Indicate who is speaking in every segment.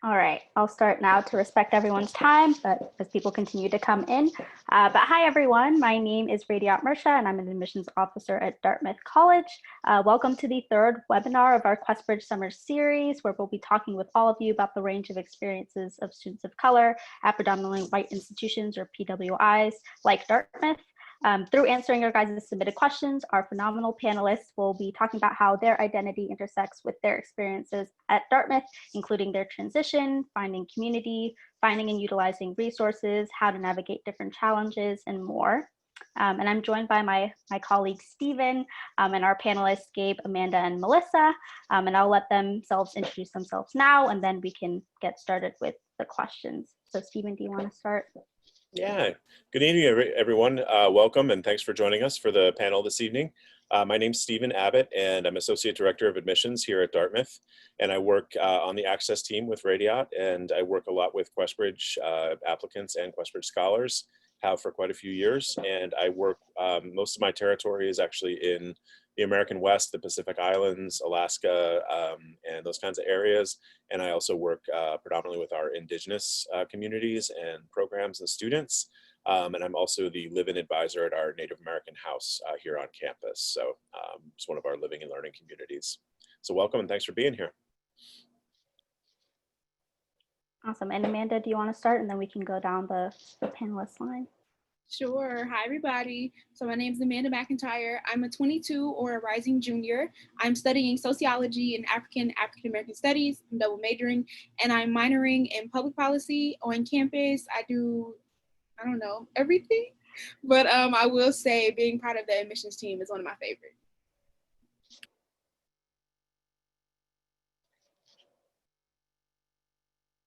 Speaker 1: All right, I'll start now to respect everyone's time, but as people continue to come in. But hi, everyone. My name is Radiat Mirsha, and I'm an admissions officer at Dartmouth College. Welcome to the third webinar of our QuestBridge Summer Series, where we'll be talking with all of you about the range of experiences of students of color at predominantly white institutions, or PWIs, like Dartmouth. Through answering your guys' submitted questions, our phenomenal panelists will be talking about how their identity intersects with their experiences at Dartmouth, including their transition, finding community, finding and utilizing resources, how to navigate different challenges, and more. And I'm joined by my colleague, Stephen, and our panelists, Gabe, Amanda, and Melissa. And I'll let themselves introduce themselves now, and then we can get started with the questions. So Stephen, do you want to start?
Speaker 2: Yeah, good evening, everyone. Welcome and thanks for joining us for the panel this evening. My name's Stephen Abbott, and I'm Associate Director of Admissions here at Dartmouth. And I work on the Access team with Radiat, and I work a lot with QuestBridge applicants and QuestBridge scholars, have for quite a few years. And I work, most of my territory is actually in the American West, the Pacific Islands, Alaska, and those kinds of areas. And I also work predominantly with our Indigenous communities and programs and students. And I'm also the live-in advisor at our Native American house here on campus. So it's one of our living and learning communities. So welcome and thanks for being here.
Speaker 1: Awesome. And Amanda, do you want to start? And then we can go down the panelist line.
Speaker 3: Sure. Hi, everybody. So my name is Amanda McIntyre. I'm a 22 or a rising junior. I'm studying sociology and African-American studies. I'm double majoring, and I'm minoring in public policy on campus. I do, I don't know, everything. But I will say being part of the admissions team is one of my favorites.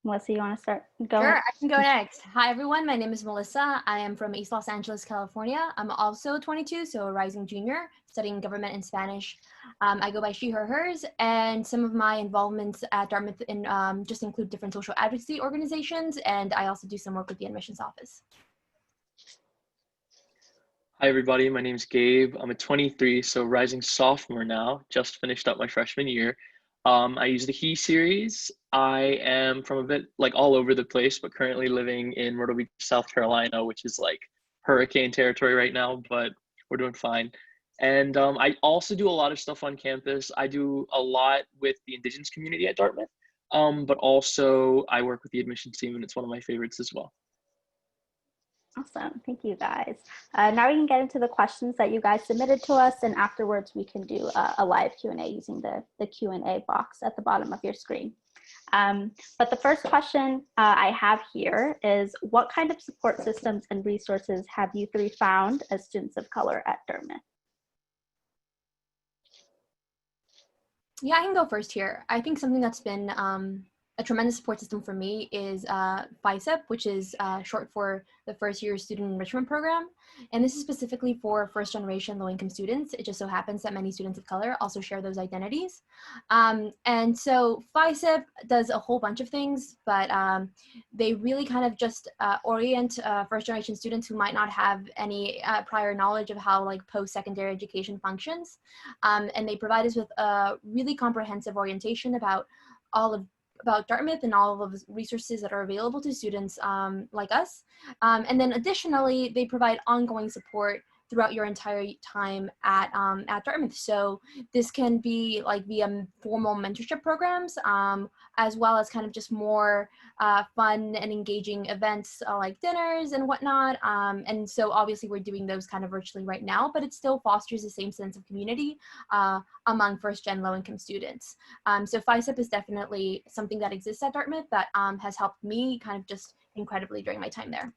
Speaker 1: Melissa, you want to start? Go
Speaker 4: Sure,
Speaker 1: ahead.
Speaker 4: I can go next. Hi, everyone. My name is Melissa. I am from East Los Angeles, California. I'm also 22, so a rising junior, studying government and Spanish. I go by she, her, hers, and some of my involvements at Dartmouth just include different social advocacy organizations, and I also do some work with the admissions office.
Speaker 5: Hi, everybody. My name is Gabe. I'm a 23, so rising sophomore now, just finished up my freshman year. I use the He series. I am from a bit like all over the place, but currently living in Myrtle Beach, South Carolina, which is like hurricane territory right now, but we're doing fine. And I also do a lot of stuff on campus. I do a lot with the Indigenous community at Dartmouth, but also I work with the admissions team, and it's one of my favorites as well.
Speaker 1: Awesome. Thank you, guys. Now we can get into the questions that you guys submitted to us, and afterwards we can do a live Q&A using the Q&A box at the bottom of your screen. But the first question I have here is, what kind of support systems and resources have you three found as students of color at Dartmouth?
Speaker 4: Yeah, I can go first here. I think something that's been a tremendous support system for me is FISEP, which is short for the First Year Student Enrichment Program. And this is specifically for first generation low income students. It just so happens that many students of color also share those identities. And so FISEP does a whole bunch of things, but they really kind of just orient first generation students who might not have any prior knowledge of how like post-secondary education functions. And they provide us with a really comprehensive orientation about Dartmouth and all of the resources that are available to students like us. And then additionally, they provide ongoing support throughout your entire time at Dartmouth. So this can be like via formal mentorship programs, as well as kind of just more fun and engaging events like dinners and whatnot. And so obviously we're doing those kind of virtually right now, but it still fosters the same sense of community among first-gen low-income students. So FISEP is definitely something that exists at Dartmouth that has helped me kind of just incredibly during my time there.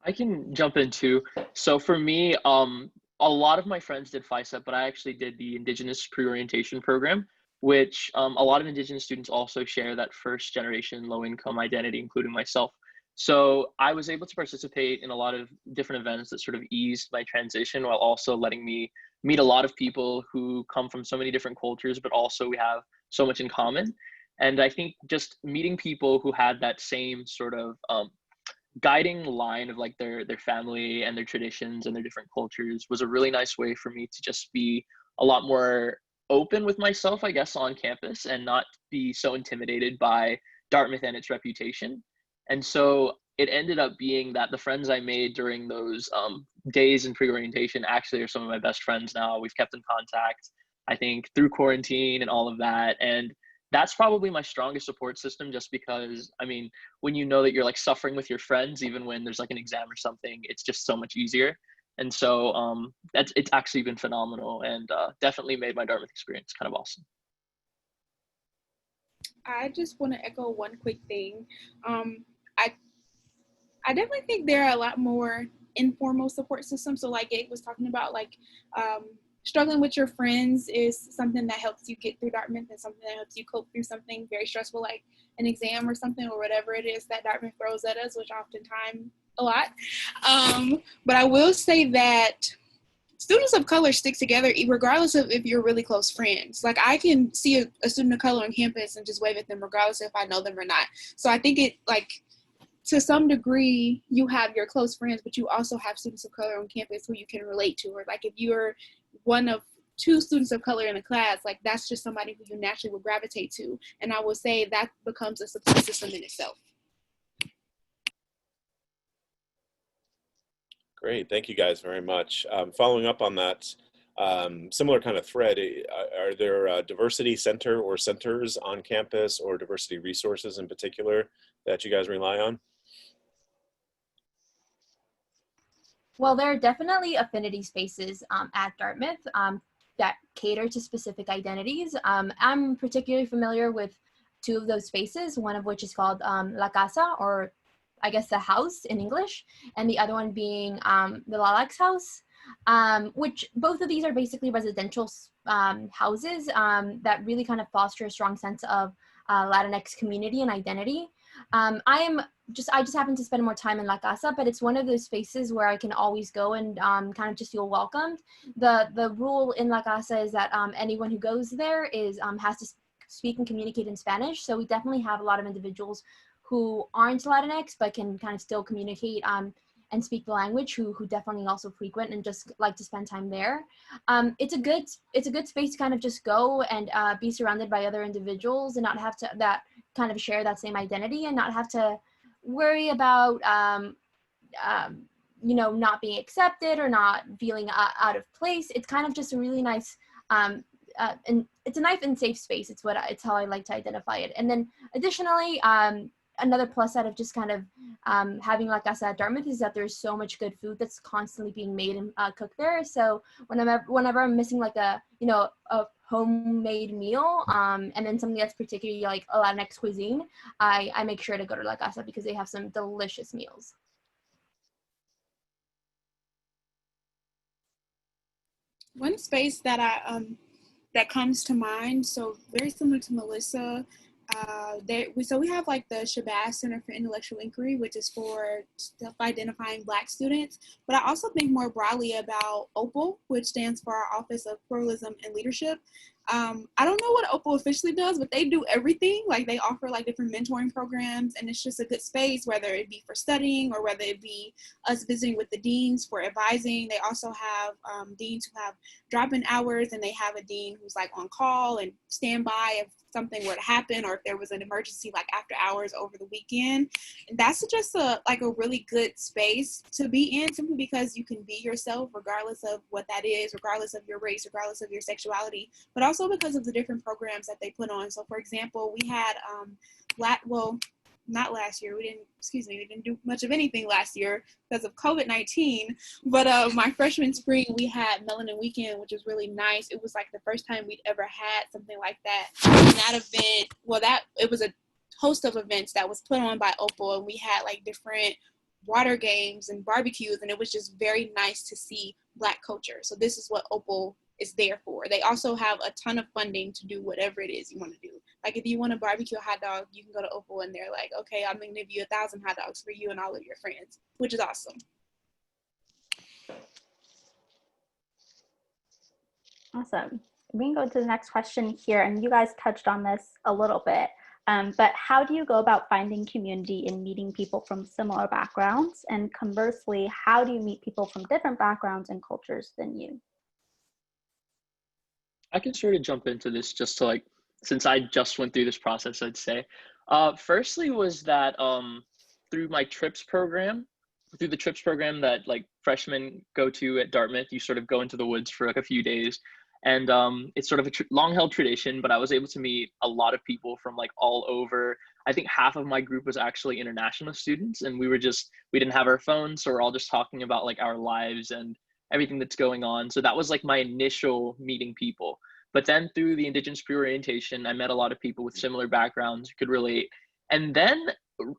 Speaker 5: I can jump in too. So for me, a lot of my friends did FISEP, but I actually did the Indigenous Pre-Orientation Program, which a lot of Indigenous students also share that first generation low income identity, including myself. So I was able to participate in a lot of different events that sort of eased my transition while also letting me meet a lot of people who come from so many different cultures, but also we have so much in common. And I think just meeting people who had that same sort of guiding line of like their family and their traditions and their different cultures was a really nice way for me to just be a lot more open with myself, I guess, on campus and not be so intimidated by Dartmouth and its reputation. And so it ended up being that the friends I made during those days in pre-orientation actually are some of my best friends now. We've kept in contact, I think, through quarantine and all of that. And that's probably my strongest support system, just because, I mean, when you know that you're like suffering with your friends, even when there's like an exam or something, it's just so much easier. And so it's actually been phenomenal, and definitely made my Dartmouth experience kind of awesome.
Speaker 3: I just want to echo one quick thing. I definitely think there are a lot more informal support systems. So like Gabe was talking about, like struggling with your friends is something that helps you get through Dartmouth, and something that helps you cope through something very stressful like an exam or something, or whatever it is that Dartmouth throws at us, which oftentimes a lot. But I will say that students of color stick together regardless of if you're really close friends. Like I can see a student of color on campus and just wave at them regardless if I know them or not. So I think it, like, to some degree you have your close friends, but you also have students of color on campus who you can relate to. Or like if you're one of two students of color in a class, like that's just somebody who you naturally would gravitate to. And I would say that becomes a support system in itself.
Speaker 2: Great, thank you guys very much. Following up on that similar kind of thread, are there a diversity center or centers on campus, or diversity resources in particular that you guys rely on?
Speaker 4: Well, there are definitely affinity spaces at Dartmouth that cater to specific identities. I'm particularly familiar with two of those spaces, one of which is called La Casa, or I guess the house in English, and the other one being the Lalax house, which both of these are basically residential houses that really kind of foster a strong sense of Latinx community and identity. I just happen to spend more time in La Casa, but it's one of those spaces where I can always go and kind of just feel welcomed. The rule in La Casa is that anyone who goes there has to speak and communicate in Spanish. So we definitely have a lot of individuals who aren't Latinx but can kind of still communicate and speak the language, who definitely also frequent and just like to spend time there. It's a good space to kind of just go and be surrounded by other individuals and not have to that kind of share that same identity, and not have to worry about not being accepted or not feeling out of place. It's kind of just a really nice and it's a nice and safe space. It's how I like to identify it. And then additionally, another plus side of just kind of having La Casa at Dartmouth is that there's so much good food that's constantly being made and cooked there. So whenever I'm missing like a homemade meal and then something that's particularly like a Latinx cuisine, I make sure to go to La Casa because they have some delicious meals.
Speaker 3: One space that that comes to mind, so very similar to Melissa, we have like the Shabazz Center for Intellectual Inquiry, which is for self-identifying Black students. But I also think more broadly about OPAL, which stands for our Office of Pluralism and Leadership. I don't know what OPAL officially does, but they do everything. Like they offer like different mentoring programs, and it's just a good space, whether it be for studying or whether it be us visiting with the deans for advising. They also have deans who have drop-in hours, and they have a dean who's like on call and standby if something were to happen, or if there was an emergency like after hours over the weekend. And that's just a really good space to be in, simply because you can be yourself regardless of what that is, regardless of your race, regardless of your sexuality, but also because of the different programs that they put on. So for example, we had not last year, we didn't do much of anything last year because of COVID-19, but my freshman spring, we had Melanin Weekend, which was really nice. It was like the first time we'd ever had something like that. And that event, it was a host of events that was put on by OPAL, and we had like different water games and barbecues, and it was just very nice to see Black culture. So this is what OPAL is there for. They also have a ton of funding to do whatever it is you want to do. Like if you want to barbecue a hot dog, you can go to OPAL and they're like, okay, I'm going to give you 1,000 hot dogs for you and all of your friends, which is awesome.
Speaker 1: Awesome. We can go to the next question here, and you guys touched on this a little bit, but how do you go about finding community in meeting people from similar backgrounds? And conversely, how do you meet people from different backgrounds and cultures than you?
Speaker 5: I can sort of jump into this just to like, since I just went through this process, I'd say. Firstly was that through my trips program, through the trips program that like freshmen go to at Dartmouth, you sort of go into the woods for like a few days. And it's sort of a long held tradition, but I was able to meet a lot of people from like all over. I think half of my group was actually international students, and we didn't have our phones. So we're all just talking about like our lives and everything that's going on. So that was like my initial meeting people. But then through the Indigenous pre-orientation, I met a lot of people with similar backgrounds who could relate. And then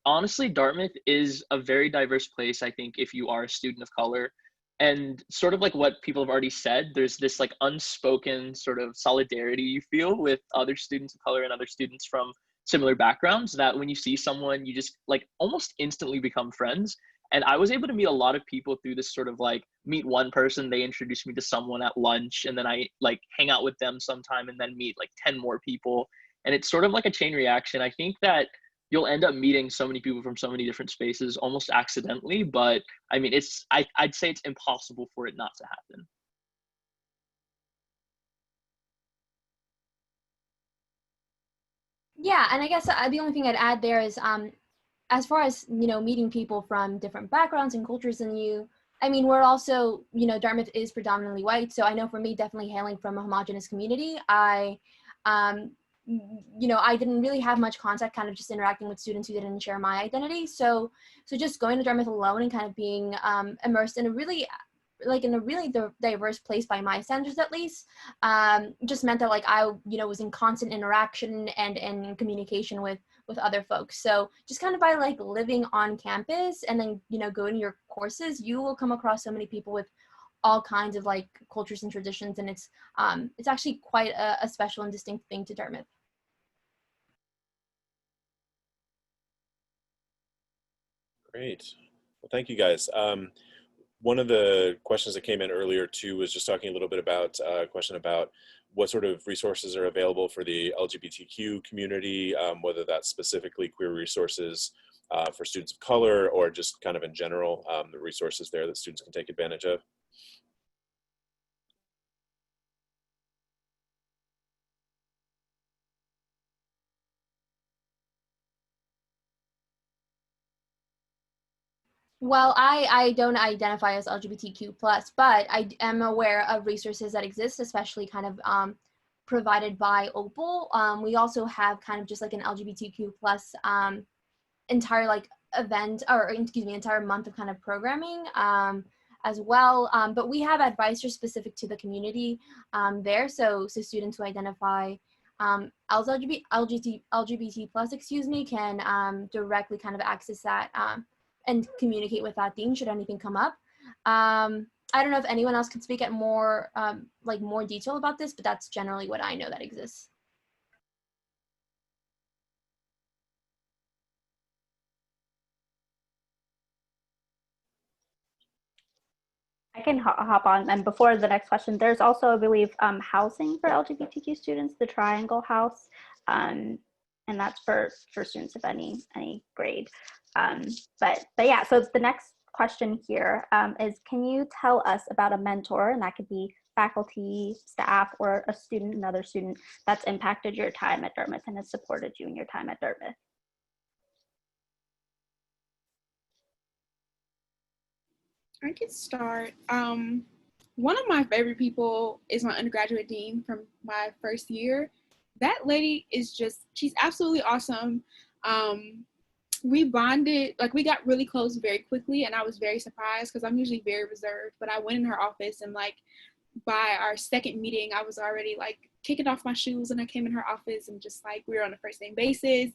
Speaker 5: honestly, Dartmouth is a very diverse place, I think, if you are a student of color. And sort of like what people have already said, there's this like unspoken sort of solidarity you feel with other students of color and other students from similar backgrounds, that when you see someone, you just like almost instantly become friends. And I was able to meet a lot of people through this sort of like meet one person, they introduced me to someone at lunch, and then I like hang out with them sometime and then meet like 10 more people. And it's sort of like a chain reaction. I think that you'll end up meeting so many people from so many different spaces almost accidentally, but I mean, I'd say it's impossible for it not to happen.
Speaker 4: Yeah, and I guess the only thing I'd add there is, as far as, meeting people from different backgrounds and cultures than you, I mean, we're also, Dartmouth is predominantly white. So I know for me, definitely hailing from a homogenous community, um, I didn't really have much contact, kind of just interacting with students who didn't share my identity. So just going to Dartmouth alone and kind of being immersed in a really diverse place by my standards, at least, just meant that like I was in constant interaction and in communication with other folks. So just kind of by like living on campus and then going to your courses, you will come across so many people with all kinds of like cultures and traditions, and it's actually quite a special and distinct thing to Dartmouth.
Speaker 2: Great. Well, thank you guys. One of the questions that came in earlier too was just talking a little bit about a question about what sort of resources are available for the LGBTQ community, whether that's specifically queer resources for students of color or just kind of in general, the resources there that students can take advantage of.
Speaker 4: Well, I don't identify as LGBTQ plus, but I am aware of resources that exist, especially kind of provided by Opal. We also have kind of just like an LGBTQ plus entire like event, or excuse me, entire month of kind of programming as well. But we have advisors specific to the community there. So students who identify as LGBT plus, excuse me, can directly kind of access that and communicate with that dean should anything come up. I don't know if anyone else could speak at more more detail about this, but that's generally what I know that exists.
Speaker 1: I can hop on. And before the next question, there's also, I believe, housing for LGBTQ students, the Triangle House, and that's for students of any grade. But yeah, so the next question here is, can you tell us about a mentor, and that could be faculty, staff, or a student, another student, that's impacted your time at Dartmouth and has supported you in your time at Dartmouth?
Speaker 3: I can start. One of my favorite people is my undergraduate dean from my first year. That lady is she's absolutely awesome. We bonded, like we got really close very quickly, and I was very surprised because I'm usually very reserved, but I went in her office and like by our second meeting, I was already like kicking off my shoes, and I came in her office and just like we were on a first name basis.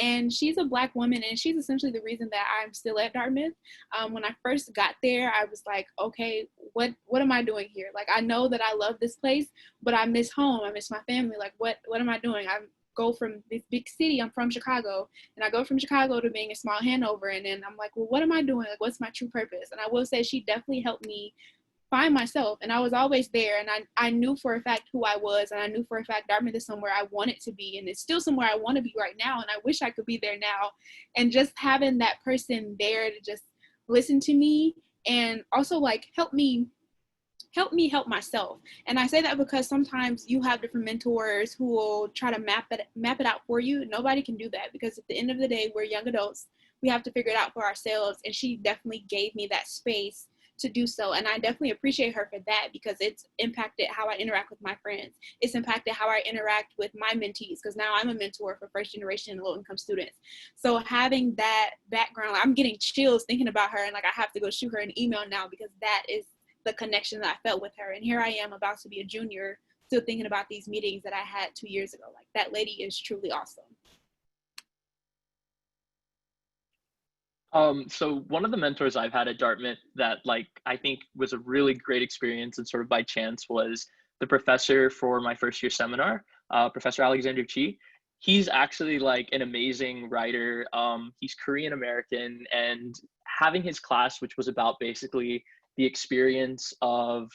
Speaker 3: And she's a Black woman, and she's essentially the reason that I'm still at Dartmouth. When I first got there, I was like, okay, what am I doing here? Like, I know that I love this place, but I miss home. I miss my family. Like, what am I doing? I go from this big city. I'm from Chicago, and I go from Chicago to being a small Hanover, and then I'm like, well, what am I doing? Like, what's my true purpose? And I will say she definitely helped me find myself, and I was always there, and I knew for a fact who I was, and I knew for a fact Dartmouth is somewhere I wanted to be, and it's still somewhere I want to be right now, and I wish I could be there now. And just having that person there to just listen to me and also like help me help me help myself. And I say that because sometimes you have different mentors who will try to map it out for you. Nobody can do that, because at the end of the day, we're young adults. We have to figure it out for ourselves. And she definitely gave me that space to do so. And I definitely appreciate her for that, because it's impacted how I interact with my friends. It's impacted how I interact with my mentees, because now I'm a mentor for first generation low income students. So having that background, I'm getting chills thinking about her, and like I have to go shoot her an email now, because that is the connection that I felt with her. And here I am about to be a junior, still thinking about these meetings that I had 2 years ago. Like, that lady is truly awesome.
Speaker 5: So one of the mentors I've had at Dartmouth that like I think was a really great experience and sort of by chance was the professor for my first year seminar, Professor Alexander Chi. He's actually like an amazing writer. He's Korean American, and having his class, which was about basically the experience of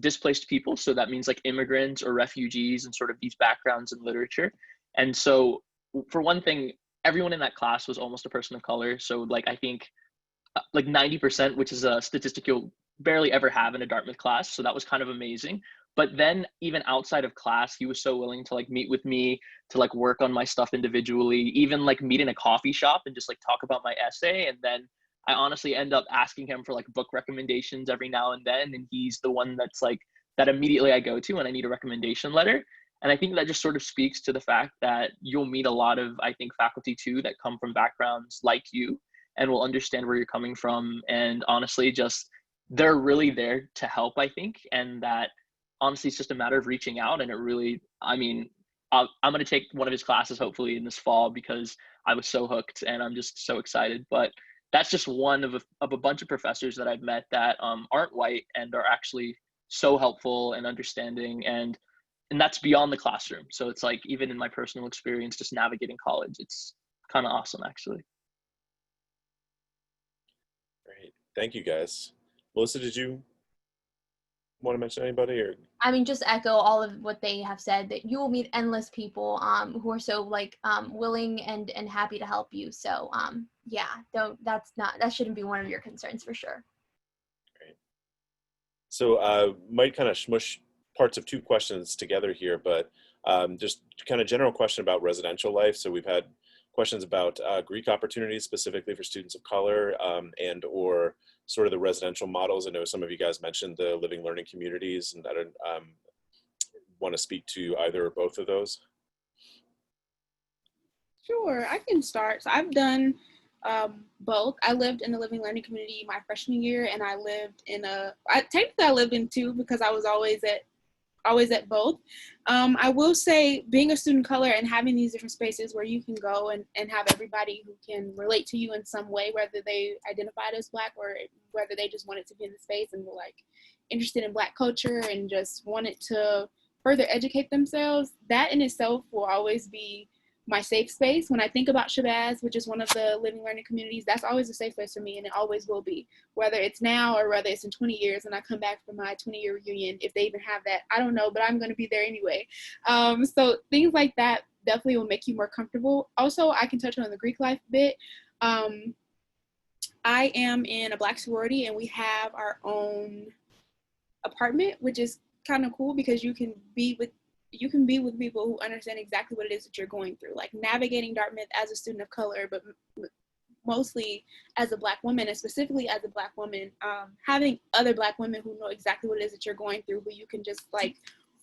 Speaker 5: displaced people. So that means like immigrants or refugees and sort of these backgrounds in literature. And so for one thing, everyone in that class was almost a person of color. So like I think like 90%, which is a statistic you'll barely ever have in a Dartmouth class. So that was kind of amazing. But then even outside of class, he was so willing to like meet with me, to like work on my stuff individually, even like meet in a coffee shop and just like talk about my essay. And then I honestly end up asking him for like book recommendations every now and then. And he's the one that's like, that immediately I go to when I need a recommendation letter. And I think that just sort of speaks to the fact that you'll meet a lot of, I think, faculty too that come from backgrounds like you and will understand where you're coming from. And honestly, just they're really there to help, I think. And that honestly, it's just a matter of reaching out. And it really, I mean, I'm going to take one of his classes hopefully in this fall, because I was so hooked and I'm just so excited. But that's just one of a bunch of professors that I've met that aren't white and are actually so helpful and understanding. And that's beyond the classroom. So it's like, even in my personal experience, just navigating college, it's kind of awesome, actually.
Speaker 2: Great. Thank you, guys. Melissa, did you want to mention anybody? Or
Speaker 4: I mean, just echo all of what they have said, that you will meet endless people who are so like willing and happy to help you. So yeah, that shouldn't be one of your concerns for sure.
Speaker 2: Great. So might kind of smush parts of two questions together here, but just kind of general question about residential life. So we've had questions about Greek opportunities specifically for students of color and or sort of the residential models. I know some of you guys mentioned the living learning communities, and I don't want to speak to either or both of those.
Speaker 3: Sure, I can start. So I've done both. I lived in the living learning community my freshman year, and I lived in technically I lived in two, because I was always at both. I will say, being a student of color and having these different spaces where you can go and have everybody who can relate to you in some way, whether they identified as Black or whether they just wanted to be in the space and were like interested in Black culture and just wanted to further educate themselves, that in itself will always be my safe space. When I think about Shabazz, which is one of the living learning communities, that's always a safe place for me, and it always will be, whether it's now or whether it's in 20 years and I come back for my 20-year reunion, if they even have that, I don't know, but I'm going to be there anyway. So things like that definitely will make you more comfortable. Also, I can touch on the Greek life bit. I am in a Black sorority, and we have our own apartment, which is kind of cool, because you can be with people who understand exactly what it is that you're going through, like navigating Dartmouth as a student of color, but mostly as a Black woman, and specifically as a Black woman, having other Black women who know exactly what it is that you're going through, who you can just like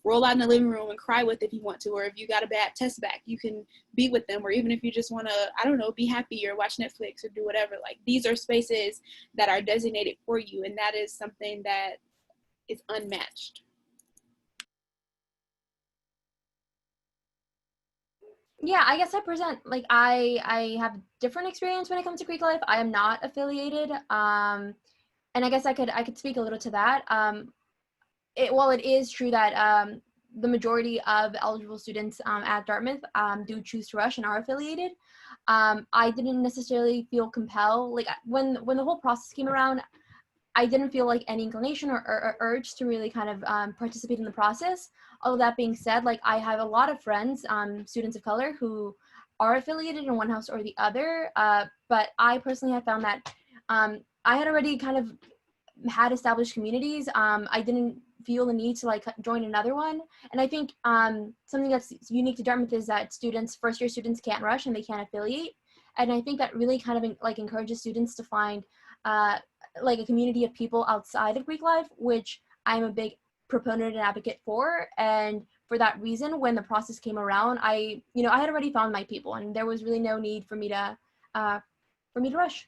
Speaker 3: roll out in the living room and cry with if you want to, or if you got a bad test back, you can be with them, or even if you just want to, I don't know, be happy or watch Netflix or do whatever. Like, these are spaces that are designated for you, and that is something that is unmatched.
Speaker 4: Yeah, I guess I have different experience when it comes to Greek life. I am not affiliated, and I guess I could speak a little to that. While it is true that the majority of eligible students at Dartmouth do choose to rush and are affiliated, I didn't necessarily feel compelled. Like, when the whole process came around, I didn't feel like any inclination or urge to really kind of participate in the process. All of that being said, like, I have a lot of friends, students of color, who are affiliated in one house or the other. But I personally have found that I had already kind of had established communities, I didn't feel the need to like join another one. And I think something that's unique to Dartmouth is that first year students can't rush and they can't affiliate. And I think that really kind of like encourages students to find like a community of people outside of Greek life, which I'm a big proponent and advocate for. And for that reason, when the process came around, I had already found my people, and there was really no need for me to rush.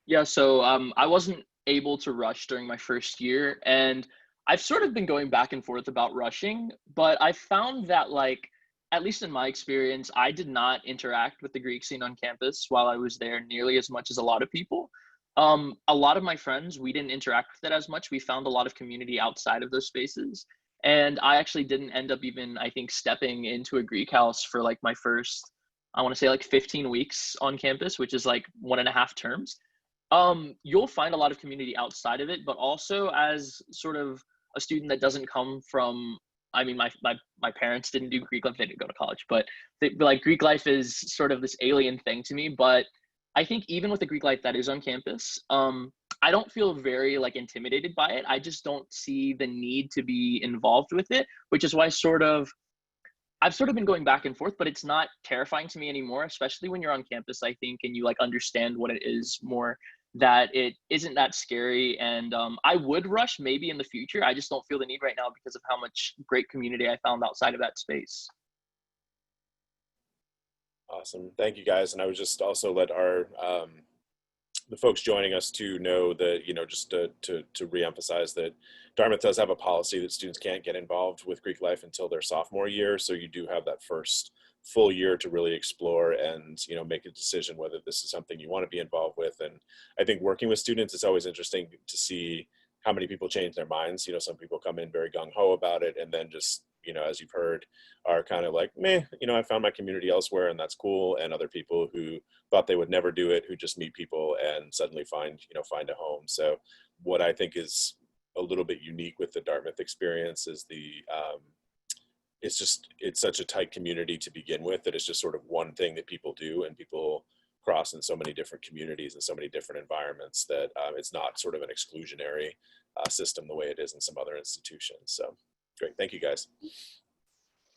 Speaker 5: Yeah, so I wasn't able to rush during my first year, and I've sort of been going back and forth about rushing, but I found that, like, at least in my experience, I did not interact with the Greek scene on campus while I was there nearly as much as a lot of people. A lot of my friends, we didn't interact with it as much. We found a lot of community outside of those spaces. And I actually didn't end up even, I think, stepping into a Greek house for like my first, I want to say like 15 weeks on campus, which is like 1.5 terms. You'll find a lot of community outside of it, but also as sort of a student that doesn't come from, I mean, my parents didn't do Greek life, they didn't go to college, but like Greek life is sort of this alien thing to me. But I think even with the Greek life that is on campus, I don't feel very like intimidated by it. I just don't see the need to be involved with it, which is why I've sort of been going back and forth, but it's not terrifying to me anymore, especially when you're on campus, I think, and you like understand what it is more, that it isn't that scary. And I would rush maybe in the future. I just don't feel the need right now because of how much great community I found outside of that space.
Speaker 2: Awesome. Thank you, guys. And I would just also let our the folks joining us to know that, just to reemphasize that Dartmouth does have a policy that students can't get involved with Greek life until their sophomore year. So you do have that first full year to really explore and, make a decision whether this is something you want to be involved with. And I think working with students, it's always interesting to see how many people change their minds. Some people come in very gung-ho about it and then just, as you've heard, are kind of like, meh, I found my community elsewhere and that's cool. And other people who thought they would never do it, who just meet people and suddenly find a home. So what I think is a little bit unique with the Dartmouth experience is it's such a tight community to begin with that it's just sort of one thing that people do, and people cross in so many different communities and so many different environments that it's not sort of an exclusionary system the way it is in some other institutions. So great. Thank you, guys.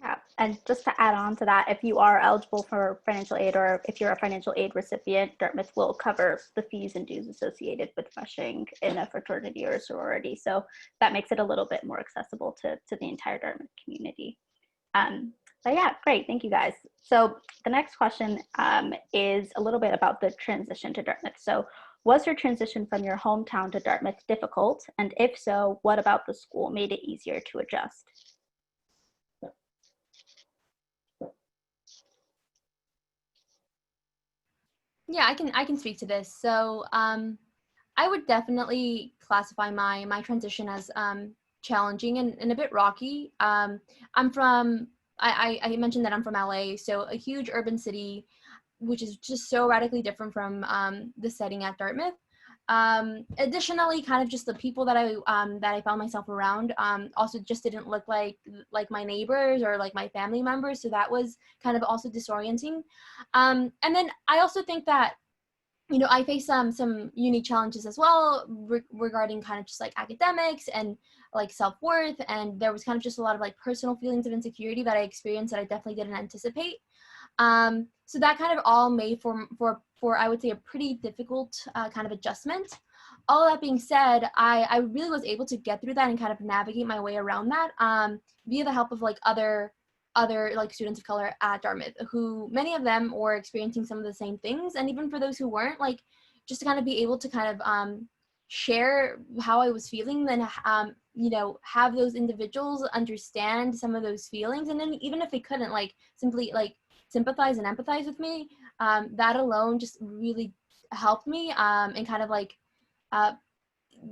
Speaker 1: Yeah, and just to add on to that, if you are eligible for financial aid, or if you're a financial aid recipient, Dartmouth will cover the fees and dues associated with rushing in a fraternity or sorority. So that makes it a little bit more accessible to the entire Dartmouth community. So yeah, great. Thank you, guys. So the next question is a little bit about the transition to Dartmouth. So was your transition from your hometown to Dartmouth difficult? And if so, what about the school made it easier to adjust?
Speaker 4: Yeah, I can speak to this. So I would definitely classify my transition as challenging and a bit rocky. I mentioned that I'm from LA, so a huge urban city, which is just so radically different from the setting at Dartmouth. Additionally, kind of just the people that I found myself around also just didn't look like my neighbors or like my family members, so that was kind of also disorienting. And then I also think that I face some unique challenges as well regarding kind of just like academics and like self-worth, and there was kind of just a lot of like personal feelings of insecurity that I experienced that I definitely didn't anticipate. So that kind of all made for I would say a pretty difficult kind of adjustment. All that being said, I really was able to get through that and kind of navigate my way around that via the help of like other like students of color at Dartmouth, who many of them were experiencing some of the same things. And even for those who weren't, like just to kind of be able to kind of share how I was feeling, then have those individuals understand some of those feelings. And then even if they couldn't, like simply like sympathize and empathize with me, that alone just really helped me and kind of like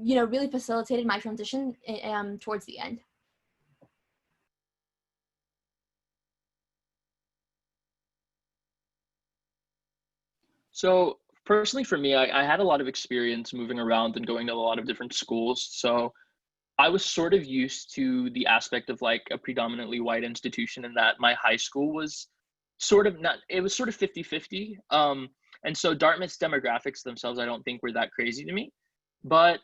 Speaker 4: really facilitated my transition towards the end.
Speaker 5: So personally for me, I had a lot of experience moving around and going to a lot of different schools. So I was sort of used to the aspect of like a predominantly white institution, in that my high school was sort of not, it was sort of 50-50. And so Dartmouth's demographics themselves, I don't think were that crazy to me. But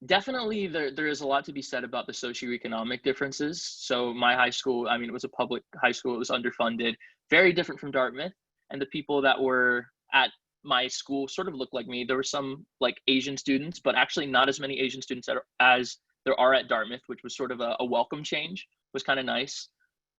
Speaker 5: definitely there is a lot to be said about the socioeconomic differences. So my high school, I mean, it was a public high school, it was underfunded, very different from Dartmouth. And the people that were at my school sort of looked like me. There were some like Asian students, but actually not as many Asian students as there are at Dartmouth, which was sort of a welcome change. It was kind of nice.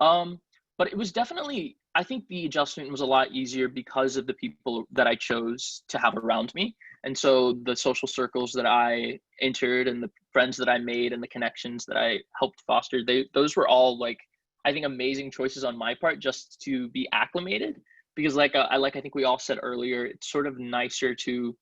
Speaker 5: But it was definitely, I think the adjustment was a lot easier because of the people that I chose to have around me. And so the social circles that I entered and the friends that I made and the connections that I helped foster, those were all like, I think amazing choices on my part just to be acclimated. Because I think we all said earlier, it's sort of nicer to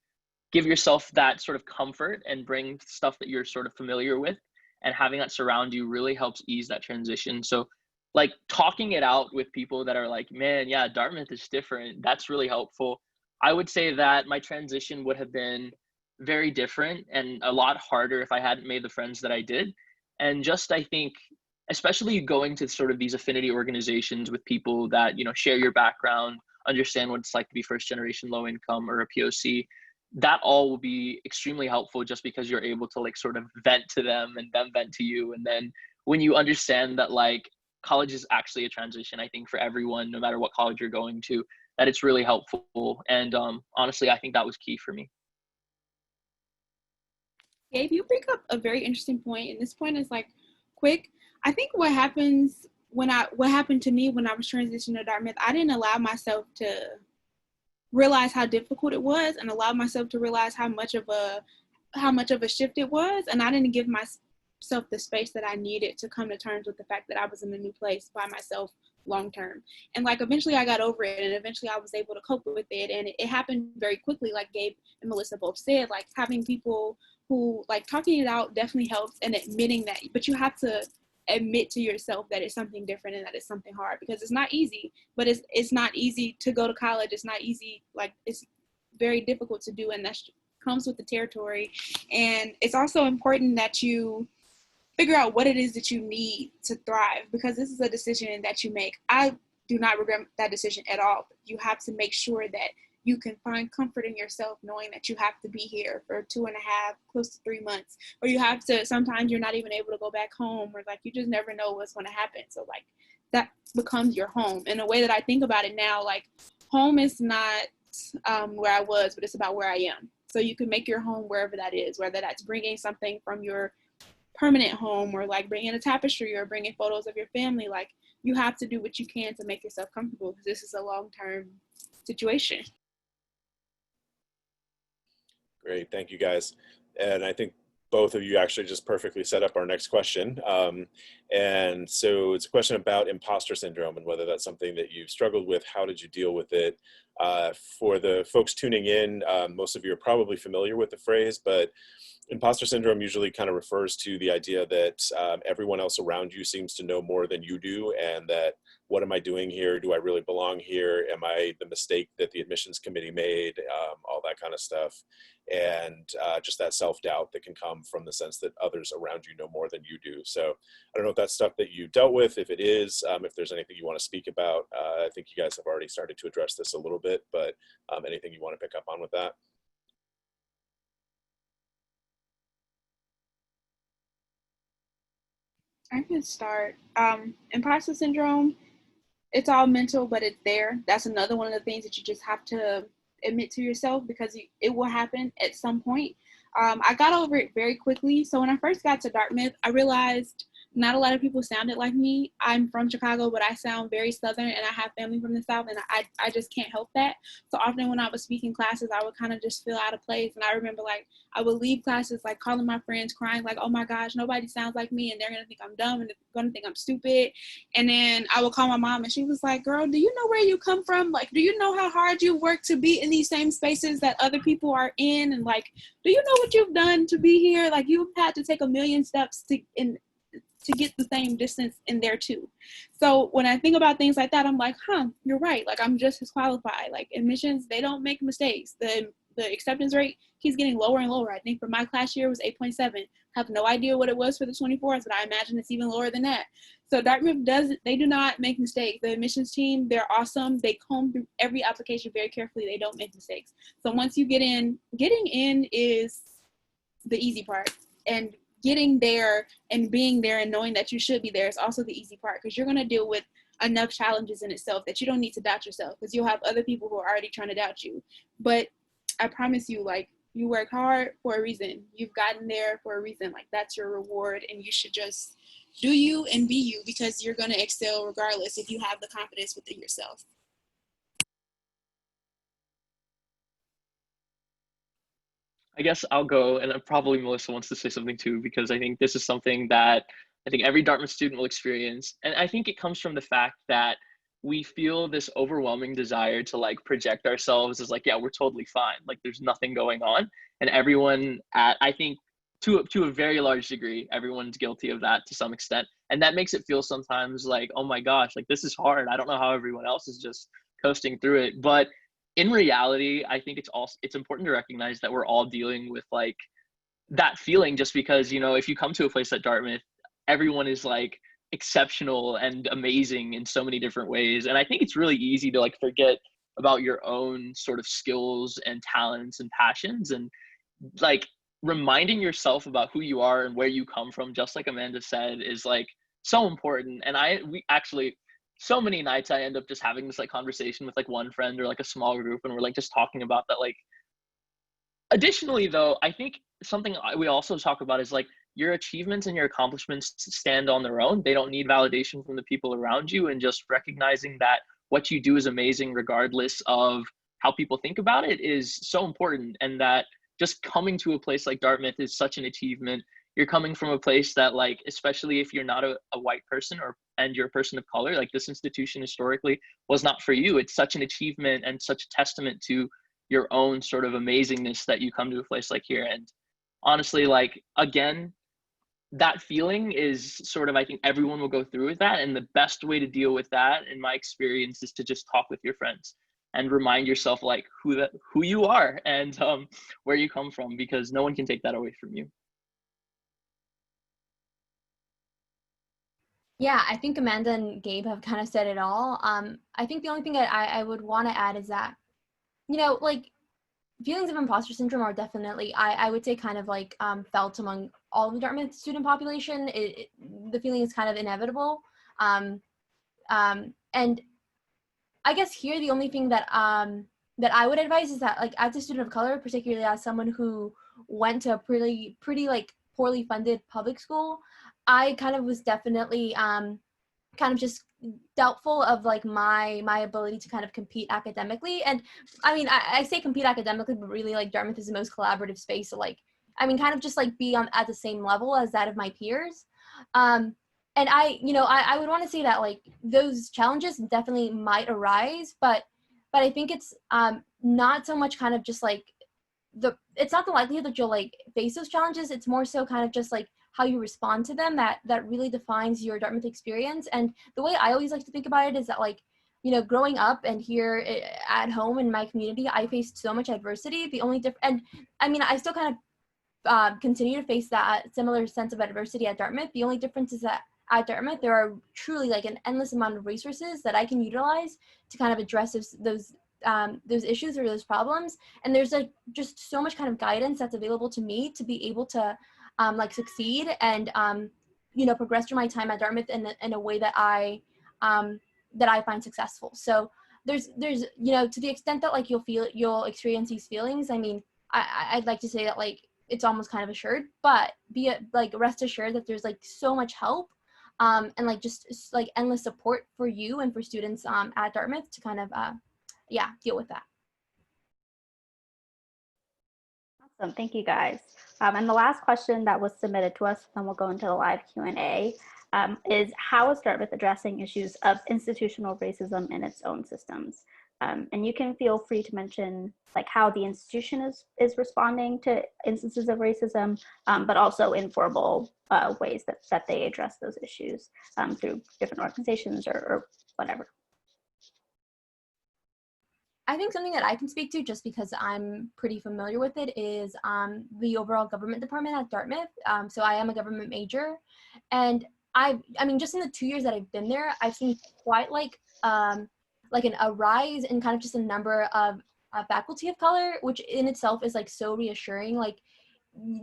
Speaker 5: give yourself that sort of comfort and bring stuff that you're sort of familiar with, and having that surround you really helps ease that transition. So like talking it out with people that are like, man, yeah, Dartmouth is different. That's really helpful. I would say that my transition would have been very different and a lot harder if I hadn't made the friends that I did. And just, I think, especially going to sort of these affinity organizations with people that, you know, share your background, understand what it's like to be first generation low income or a POC, that all will be extremely helpful just because you're able to like sort of vent to them and them vent to you. And then when you understand that like college is actually a transition, I think for everyone, no matter what college you're going to, that it's really helpful. And honestly, I think that was key for me.
Speaker 3: Gabe, you bring up a very interesting point, and this point is like quick. I think what happened to me when I was transitioning to Dartmouth, I didn't allow myself to realize how difficult it was, and allow myself to realize how much of a shift it was, and I didn't give myself the space that I needed to come to terms with the fact that I was in a new place by myself long term. And like eventually I got over it, and eventually I was able to cope with it, and it happened very quickly. Like Gabe and Melissa both said, like having people who like talking it out definitely helps, and admitting that, but you have to admit to yourself that it's something different and that it's something hard, because it's not easy. But it's not easy to go to college. It's not easy. Like it's very difficult to do, and that comes with the territory. And it's also important that you figure out what it is that you need to thrive, because this is a decision that you make. I do not regret that decision at all. You have to make sure that you can find comfort in yourself, knowing that you have to be here for 2.5, close to 3 months, or you have to, sometimes you're not even able to go back home, or like, you just never know what's going to happen. So like that becomes your home. In a way that I think about it now, like home is not where I was, but it's about where I am. So you can make your home wherever that is, whether that's bringing something from your permanent home, or like bringing a tapestry, or bringing photos of your family. Like you have to do what you can to make yourself comfortable, because this is a long-term situation.
Speaker 2: Great, thank you guys. And I think both of you actually just perfectly set up our next question. And so it's a question about imposter syndrome and whether that's something that you've struggled with. How did you deal with it? For the folks tuning in, most of you are probably familiar with the phrase, but imposter syndrome usually kind of refers to the idea that everyone else around you seems to know more than you do, and that what am I doing here? Do I really belong here? Am I the mistake that the admissions committee made? All that kind of stuff. And just that self-doubt that can come from the sense that others around you know more than you do. So I don't know if that's stuff that you dealt with. If it is, if there's anything you want to speak about, I think you guys have already started to address this a little bit, but anything you want to pick up on with that?
Speaker 3: I can start. Imposter syndrome, it's all mental, but it's there. That's another one of the things that you just have to admit to yourself, because it will happen at some point. I got over it very quickly. So when I first got to Dartmouth, I realized not a lot of people sounded like me. I'm from Chicago, but I sound very Southern, and I have family from the South, and I just can't help that. So often when I was speaking classes, I would kind of just feel out of place. And I remember like I would leave classes like calling my friends, crying like, oh my gosh, nobody sounds like me, and they're going to think I'm dumb, and they're going to think I'm stupid. And then I would call my mom, and she was like, girl, do you know where you come from? Like, do you know how hard you work to be in these same spaces that other people are in? And like, do you know what you've done to be here? Like, you've had to take a million steps to get the same distance in there too. So when I think about things like that, I'm like, you're right. Like, I'm just as qualified. Like, admissions, they don't make mistakes. The the acceptance rate keeps getting lower and lower. I think for my class year it was 8.7. Have no idea what it was for the 24s, but I imagine it's even lower than that. So Dartmouth they do not make mistakes. The admissions team, they're awesome. They comb through every application very carefully. They don't make mistakes. So once you get in, getting in is the easy part. And getting there and being there and knowing that you should be there is also the easy part, because you're going to deal with enough challenges in itself that you don't need to doubt yourself, because you'll have other people who are already trying to doubt you. But I promise you, like, you work hard for a reason. You've gotten there for a reason. Like, that's your reward, and you should just do you and be you, because you're going to excel regardless if you have the confidence within yourself.
Speaker 5: I guess I'll go, and probably Melissa wants to say something too, because I think this is something that I think every Dartmouth student will experience. And I think it comes from the fact that we feel this overwhelming desire to like project ourselves as like, yeah, we're totally fine. Like there's nothing going on. And everyone I think to a very large degree, everyone's guilty of that to some extent. And that makes it feel sometimes like, oh my gosh, like this is hard. I don't know how everyone else is just coasting through it. But in reality, I think it's important to recognize that we're all dealing with like that feeling, just because, you know, if you come to a place at Dartmouth, everyone is like exceptional and amazing in so many different ways. And I think it's really easy to like forget about your own sort of skills and talents and passions, and like reminding yourself about who you are and where you come from, just like Amanda said, is like so important. And we actually, so many nights I end up just having this like conversation with like one friend or like a small group, and we're like just talking about that. Like additionally though, I think something we also talk about is like your achievements and your accomplishments stand on their own. They don't need validation from the people around you, and just recognizing that what you do is amazing regardless of how people think about it is so important. And that just coming to a place like Dartmouth is such an achievement. You're coming from a place that, like, especially if you're not a white person and you're a person of color, like this institution historically was not for you. It's such an achievement and such a testament to your own sort of amazingness that you come to a place like here. And honestly, like, again, that feeling is sort of, I think everyone will go through with that. And the best way to deal with that, in my experience, is to just talk with your friends and remind yourself like who you are and where you come from, because no one can take that away from you.
Speaker 4: Yeah, I think Amanda and Gabe have kind of said it all. I think the only thing that I would want to add is that, you know, like feelings of imposter syndrome are definitely, I would say, kind of like felt among all of the Dartmouth student population. The feeling is kind of inevitable. And I guess here the only thing that that I would advise is that, like, as a student of color, particularly as someone who went to a pretty like poorly funded public school, I kind of was definitely kind of just doubtful of like my ability to kind of compete academically. And I mean, I say compete academically, but really like Dartmouth is the most collaborative space. So like, I mean, kind of just like be at the same level as that of my peers. And I would want to say that like those challenges definitely might arise, but I think it's not so much kind of just like it's not the likelihood that you'll like face those challenges. It's more so kind of just like how you respond to them that really defines your Dartmouth experience. And the way I always like to think about it is that, like, you know, growing up and here at home in my community, I faced so much adversity. The only and I mean, I still kind of continue to face that similar sense of adversity at Dartmouth. The only difference is that at Dartmouth, there are truly like an endless amount of resources that I can utilize to kind of address those issues or those problems. And there's like just so much kind of guidance that's available to me to be able to like succeed and you know, progress through my time at Dartmouth in a way that I find successful. So there's you know, to the extent that like you'll experience these feelings, I mean, I'd like to say that like it's almost kind of assured, but like rest assured that there's like so much help and like just like endless support for you and for students at Dartmouth to kind of deal with that.
Speaker 1: Awesome, thank you guys. And the last question that was submitted to us, then we'll go into the live Q&A, is how is Dartmouth addressing issues of institutional racism in its own systems? And you can feel free to mention like how the institution is responding to instances of racism, but also informal ways that they address those issues through different organizations or whatever.
Speaker 4: I think something that I can speak to, just because I'm pretty familiar with it, is the overall government department at Dartmouth. So I am a government major, and I mean, just in the 2 years that I've been there, I've seen quite a rise in kind of just a number of faculty of color, which in itself is like so reassuring. Like,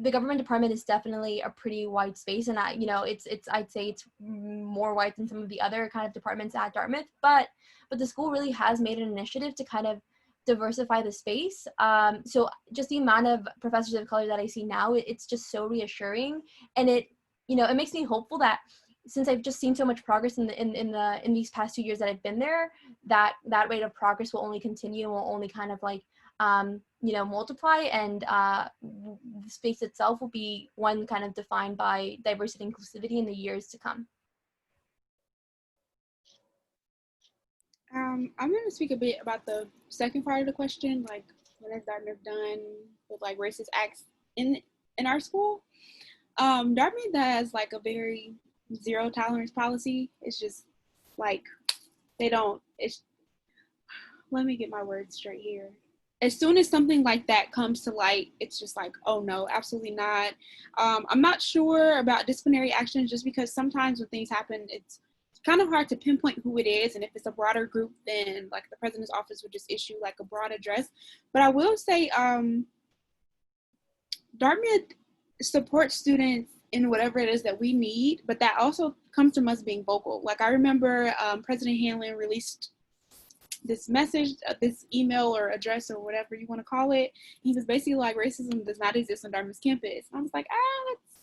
Speaker 4: the government department is definitely a pretty wide space, and I'd say it's more wide than some of the other kind of departments at Dartmouth, but the school really has made an initiative to kind of diversify the space. So just the amount of professors of color that I see now, it's just so reassuring, and it makes me hopeful that, since I've just seen so much progress in these past 2 years that I've been there, that rate of progress will only continue and will only kind of like multiply, and the space itself will be one kind of defined by diversity and inclusivity in the years to come.
Speaker 3: I'm going to speak a bit about the second part of the question, like what has Dartmouth done with like racist acts in our school. Dartmouth has like a very zero tolerance policy. It's just like let me get my words straight here. As soon as something like that comes to light, it's just like, oh no, absolutely not. I'm not sure about disciplinary actions, just because sometimes when things happen, it's kind of hard to pinpoint who it is. And if it's a broader group, then like the president's office would just issue like a broad address. But I will say Dartmouth supports students in whatever it is that we need, but that also comes from us being vocal. Like I remember President Hanlon released this message, this email or address or whatever you want to call it. He was basically like, racism does not exist on Dartmouth campus. I was like, that's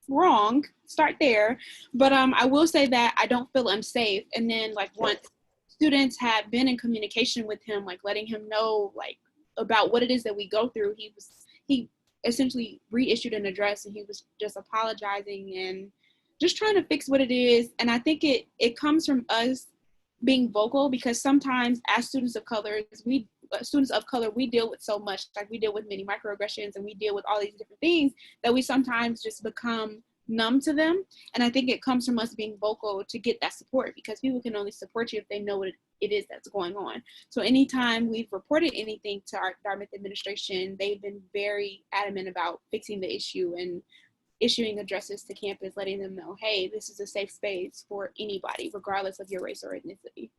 Speaker 3: wrong. Start there. But I will say that I don't feel unsafe. And then like once students had been in communication with him, like letting him know like about what it is that we go through, he essentially reissued an address, and he was just apologizing and just trying to fix what it is. And I think it comes from us being vocal, because sometimes as students of color, we deal with so much. Like we deal with many microaggressions, and we deal with all these different things that we sometimes just become numb to them. And I think it comes from us being vocal to get that support, because people can only support you if they know what it is that's going on. So anytime we've reported anything to our Dartmouth administration, they've been very adamant about fixing the issue and issuing addresses to campus, letting them know, hey, this is a safe space for anybody, regardless of your race or ethnicity.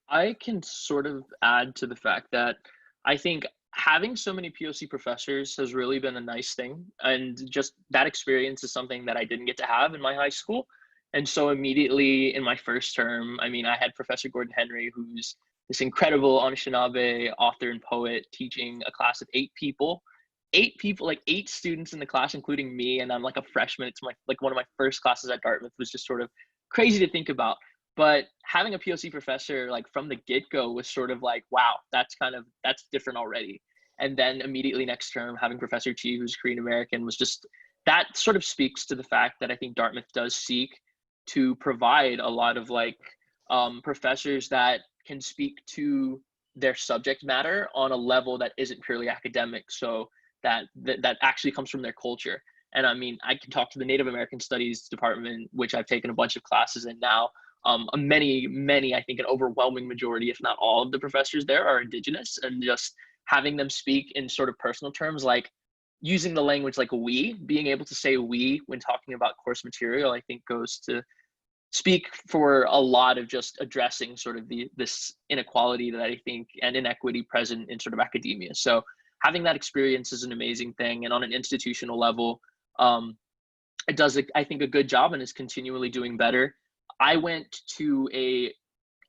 Speaker 5: I can sort of add to the fact that I think having so many POC professors has really been a nice thing. And just that experience is something that I didn't get to have in my high school. And so immediately in my first term, I mean, I had Professor Gordon Henry, who's this incredible Anishinaabe author and poet, teaching a class of 8 people, like 8 students in the class, including me. And I'm like a freshman. It's one of my first classes at Dartmouth. Was just sort of crazy to think about. But having a POC professor like from the get-go was sort of like, wow, that's different already. And then immediately next term, having Professor Chi, who's Korean American, was just, that sort of speaks to the fact that I think Dartmouth does seek to provide a lot of like professors that can speak to their subject matter on a level that isn't purely academic, so that actually comes from their culture. And I mean, I can talk to the Native American Studies department, which I've taken a bunch of classes in now. Many, I think an overwhelming majority, if not all of the professors there are Indigenous, and just having them speak in sort of personal terms, like using the language like we, being able to say we when talking about course material, I think goes to speak for a lot of just addressing sort of this inequality that I think and inequity present in sort of academia. So having that experience is an amazing thing. And on an institutional level, it does, I think, a good job and is continually doing better. I went to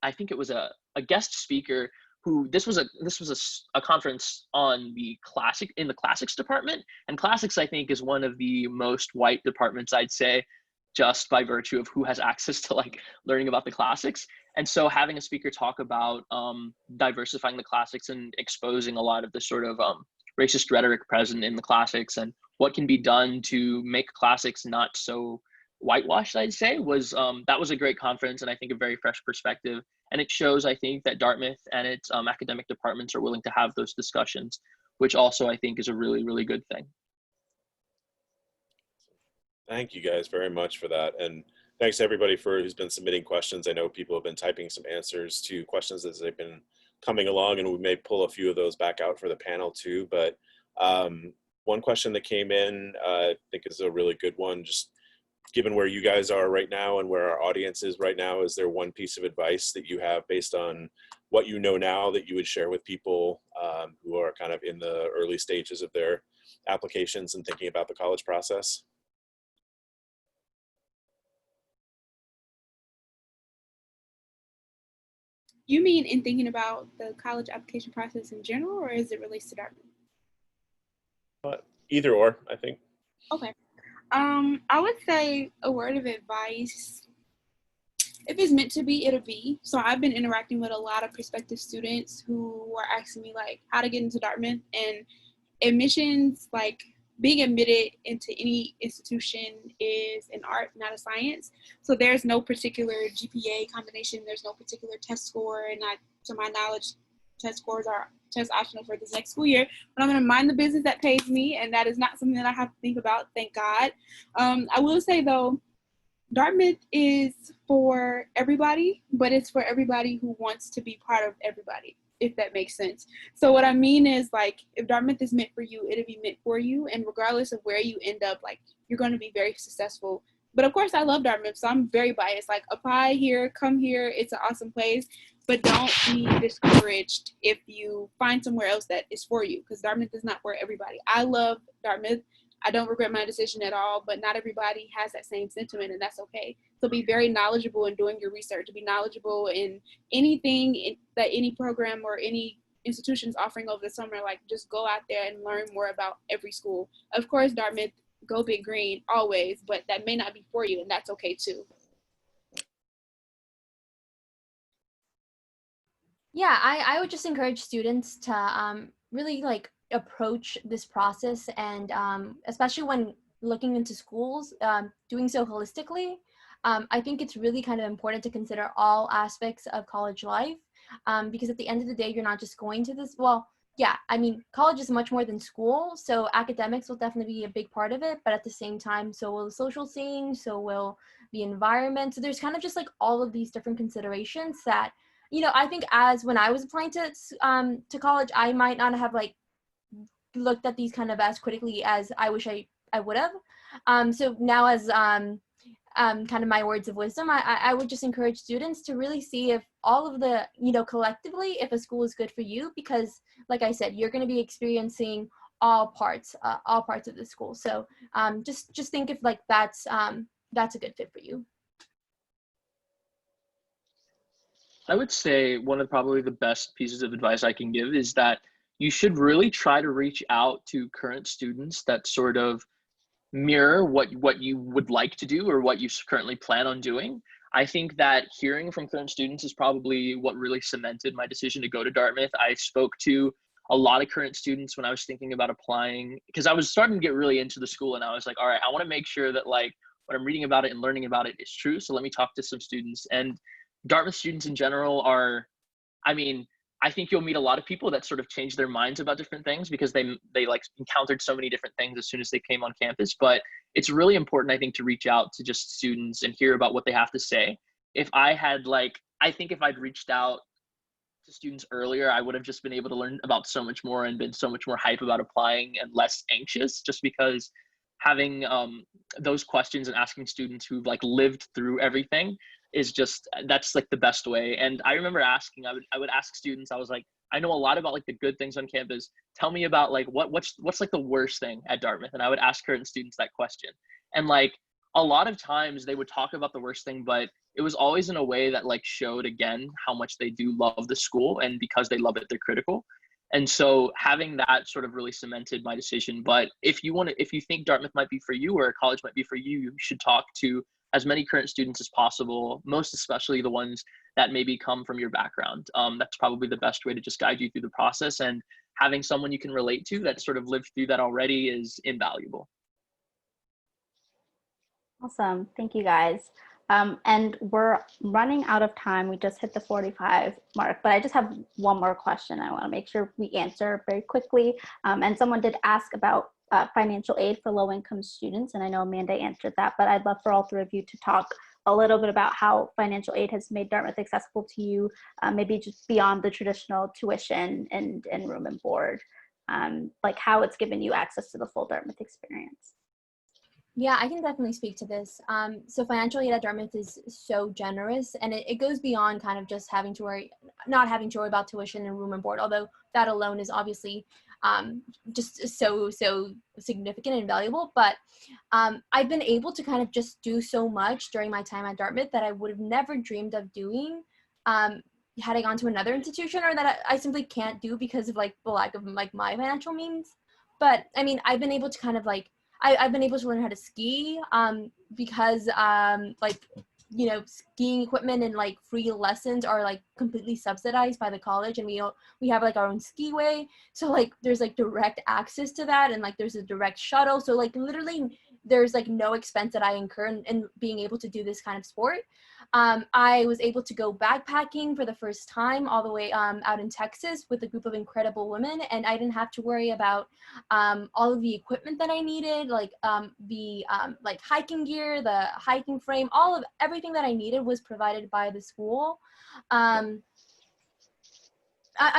Speaker 5: I think it was a guest speaker who, this was a conference on the classics department. And classics, I think, is one of the most white departments, I'd say, just by virtue of who has access to like learning about the classics. And so having a speaker talk about diversifying the classics and exposing a lot of the sort of racist rhetoric present in the classics and what can be done to make classics not so whitewashed, I'd say, was that was a great conference, and I think a very fresh perspective. And it shows, I think, that Dartmouth and its academic departments are willing to have those discussions, which also I think is a really, really good thing.
Speaker 2: Thank you guys very much for that. And thanks to everybody who's been submitting questions. I know people have been typing some answers to questions as they've been coming along, and we may pull a few of those back out for the panel too. But one question that came in, I think is a really good one, just given where you guys are right now and where our audience is right now, is there one piece of advice that you have based on what you know now that you would share with people who are kind of in the early stages of their applications and thinking about the college process?
Speaker 3: You mean in thinking about the college application process in general, or is it related to Dartmouth?
Speaker 2: Either or, I think.
Speaker 3: Okay. I would say a word of advice. If it's meant to be, it'll be. So I've been interacting with a lot of prospective students who are asking me like how to get into Dartmouth, and admissions, like being admitted into any institution is an art, not a science. So there's no particular GPA combination. There's no particular test score, and not, to my knowledge, test scores are test optional for this next school year. But I'm going to mind the business that pays me, and that is not something that I have to think about, thank God. I will say though, Dartmouth is for everybody, but it's for everybody who wants to be part of everybody, if that makes sense. So what I mean is, like, if Dartmouth is meant for you, it'll be meant for you. And regardless of where you end up, like, you're going to be very successful. But of course, I love Dartmouth, so I'm very biased. Like, apply here, come here. It's an awesome place. But don't be discouraged if you find somewhere else that is for you, because Dartmouth is not for everybody. I love Dartmouth. I don't regret my decision at all, but not everybody has that same sentiment, and that's okay. So be very knowledgeable in doing your research, be knowledgeable in anything that any program or any institution is offering over the summer. Like, just go out there and learn more about every school. Of course, Dartmouth, go Big Green, always, but that may not be for you, and that's okay too.
Speaker 4: Yeah, I would just encourage students to really like approach this process, and especially when looking into schools, doing so holistically. I think it's really kind of important to consider all aspects of college life, because at the end of the day, you're not just going to this, well, yeah, I mean, college is much more than school, so academics will definitely be a big part of it, but at the same time, so will the social scene, so will the environment. So there's kind of just like all of these different considerations that, you know, I think as when I was applying to college, I might not have like looked at these kind of as critically as I wish I would have. So now as kind of my words of wisdom, I would just encourage students to really see if all of the, you know, collectively, if a school is good for you, because like I said, you're going to be experiencing all parts of the school. So just think if like that's a good fit for you.
Speaker 5: I would say one of probably the best pieces of advice I can give is that you should really try to reach out to current students that sort of mirror what you would like to do or what you currently plan on doing. I think that hearing from current students is probably what really cemented my decision to go to Dartmouth. I spoke to a lot of current students when I was thinking about applying, because I was starting to get really into the school, and I was like, all right, I want to make sure that like what I'm reading about it and learning about it is true. So let me talk to some students. And Dartmouth students in general are, I mean, I think you'll meet a lot of people that sort of change their minds about different things because they like encountered so many different things as soon as they came on campus. But it's really important, I think, to reach out to just students and hear about what they have to say. If I had like, I think if I'd reached out to students earlier, I would have just been able to learn about so much more and been so much more hype about applying and less anxious, just because having those questions and asking students who've like lived through everything is just, that's like the best way. And I remember asking, I would ask students, I was like, I know a lot about like the good things on campus. Tell me about like what's like the worst thing at Dartmouth? And I would ask current students that question. And like a lot of times they would talk about the worst thing, but it was always in a way that like showed again how much they do love the school, and because they love it, they're critical. And so having that sort of really cemented my decision. But if you think Dartmouth might be for you or college might be for you, you should talk to as many current students as possible, most especially the ones that maybe come from your background. That's probably the best way to just guide you through the process, and having someone you can relate to that sort of lived through that already is invaluable.
Speaker 1: Awesome. Thank you, guys. And we're running out of time. We just hit the 45 mark, but I just have one more question I want to make sure we answer very quickly. And someone did ask about financial aid for low-income students, and I know Amanda answered that, but I'd love for all three of you to talk a little bit about how financial aid has made Dartmouth accessible to you, maybe just beyond the traditional tuition and room and board, like how it's given you access to the full Dartmouth experience.
Speaker 4: Yeah, I can definitely speak to this. So financial aid at Dartmouth is so generous, and it goes beyond kind of just not having to worry about tuition and room and board, although that alone is obviously just so significant and valuable. But I've been able to kind of just do so much during my time at Dartmouth that I would have never dreamed of doing had I gone to another institution, or that I simply can't do because of like the lack of like my financial means. But I mean, I've been able to kind of like I've been able to learn how to ski because like, you know, skiing equipment and like free lessons are like completely subsidized by the college, and we have like our own skiway, so like there's like direct access to that, and like there's a direct shuttle, so like literally there's like no expense that I incur in being able to do this kind of sport. I was able to go backpacking for the first time all the way out in Texas with a group of incredible women, and I didn't have to worry about all of the equipment that I needed, like the like hiking gear, the hiking frame, everything that I needed was provided by the school. I'm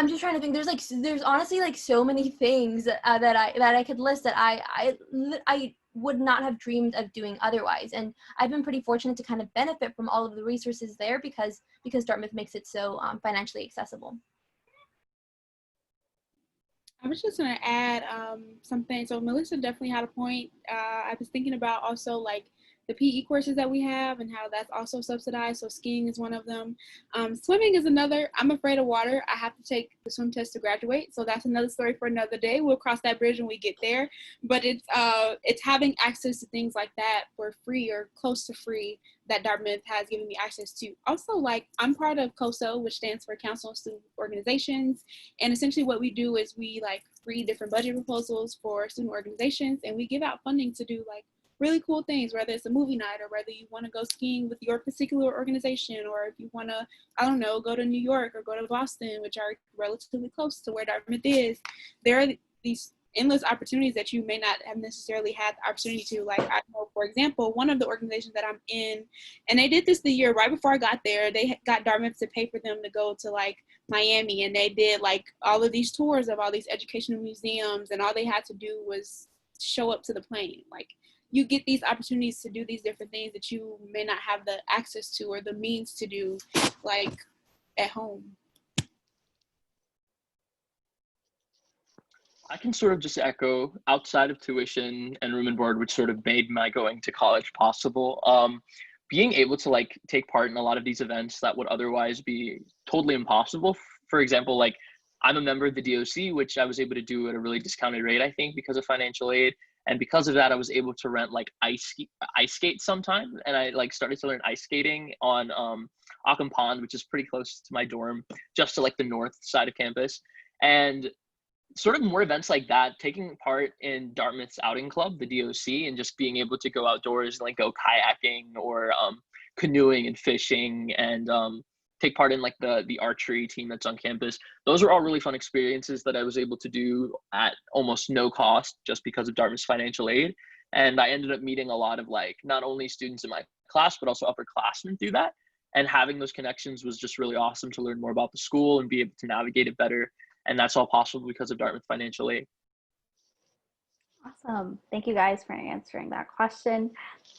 Speaker 4: just trying to think. There's honestly like so many things that I could list that I would not have dreamed of doing otherwise. And I've been pretty fortunate to kind of benefit from all of the resources there because Dartmouth makes it so financially accessible.
Speaker 3: I was just going to add something. So Melissa definitely had a point. I was thinking about also like the PE courses that we have and how that's also subsidized. So skiing is one of them. Swimming is another. I'm afraid of water. I have to take the swim test to graduate. So that's another story for another day. We'll cross that bridge when we get there. But it's having access to things like that for free or close to free that Dartmouth has given me access to. Also, like, I'm part of COSO, which stands for Council of Student Organizations. And essentially what we do is we like read different budget proposals for student organizations, and we give out funding to do like really cool things, whether it's a movie night or whether you want to go skiing with your particular organization, or if you want to, I don't know, go to New York or go to Boston, which are relatively close to where Dartmouth is. There are these endless opportunities that you may not have necessarily had the opportunity to. Like, I know, for example, one of the organizations that I'm in, and they did this the year right before I got there, they got Dartmouth to pay for them to go to like Miami, and they did like all of these tours of all these educational museums, and all they had to do was show up to the plane. Like, you get these opportunities to do these different things that you may not have the access to or the means to do, like, at home.
Speaker 5: I can sort of just echo, outside of tuition and room and board, which sort of made my going to college possible, being able to like take part in a lot of these events that would otherwise be totally impossible. For example, like, I'm a member of the DOC, which I was able to do at a really discounted rate, I think, because of financial aid. And because of that, I was able to rent like ice skates sometimes. And I like started to learn ice skating on Ockham Pond, which is pretty close to my dorm, just to like the north side of campus. And sort of more events like that, taking part in Dartmouth's outing club, the DOC, and just being able to go outdoors and like go kayaking or canoeing and fishing, and take part in like the archery team that's on campus. Those were all really fun experiences that I was able to do at almost no cost just because of Dartmouth's financial aid. And I ended up meeting a lot of like not only students in my class, but also upperclassmen through that. And having those connections was just really awesome to learn more about the school and be able to navigate it better. And that's all possible because of Dartmouth financial aid.
Speaker 1: Awesome. Thank you guys for answering that question.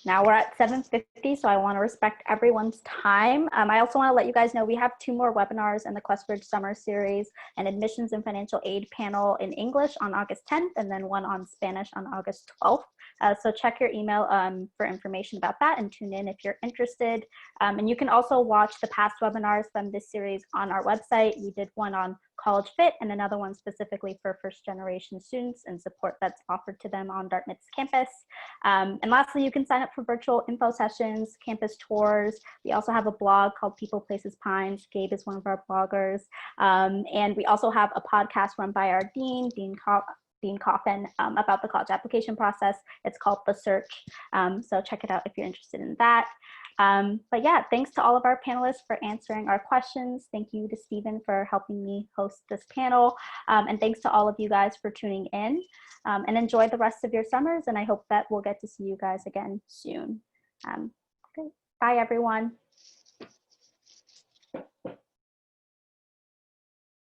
Speaker 1: Now we're at 7:50, so I want to respect everyone's time. I also want to let you guys know we have 2 more webinars in the Questbridge Summer Series, an admissions and financial aid panel in English on August 10th, and then one on Spanish on August 12th. So check your email for information about that and tune in if you're interested. And you can also watch the past webinars from this series on our website. We did one on College Fit and another one specifically for first-generation students and support that's offered to them on Dartmouth's campus. And lastly, you can sign up for virtual info sessions, campus tours. We also have a blog called People, Places, Pines. Gabe is one of our bloggers. And we also have a podcast run by our dean, Dean Coffin, about the college application process. It's called The Search. So check it out if you're interested in that. But yeah, thanks to all of our panelists for answering our questions. Thank you to Stephen for helping me host this panel. And thanks to all of you guys for tuning in. And enjoy the rest of your summers. And I hope that we'll get to see you guys again soon. Great. Bye, everyone.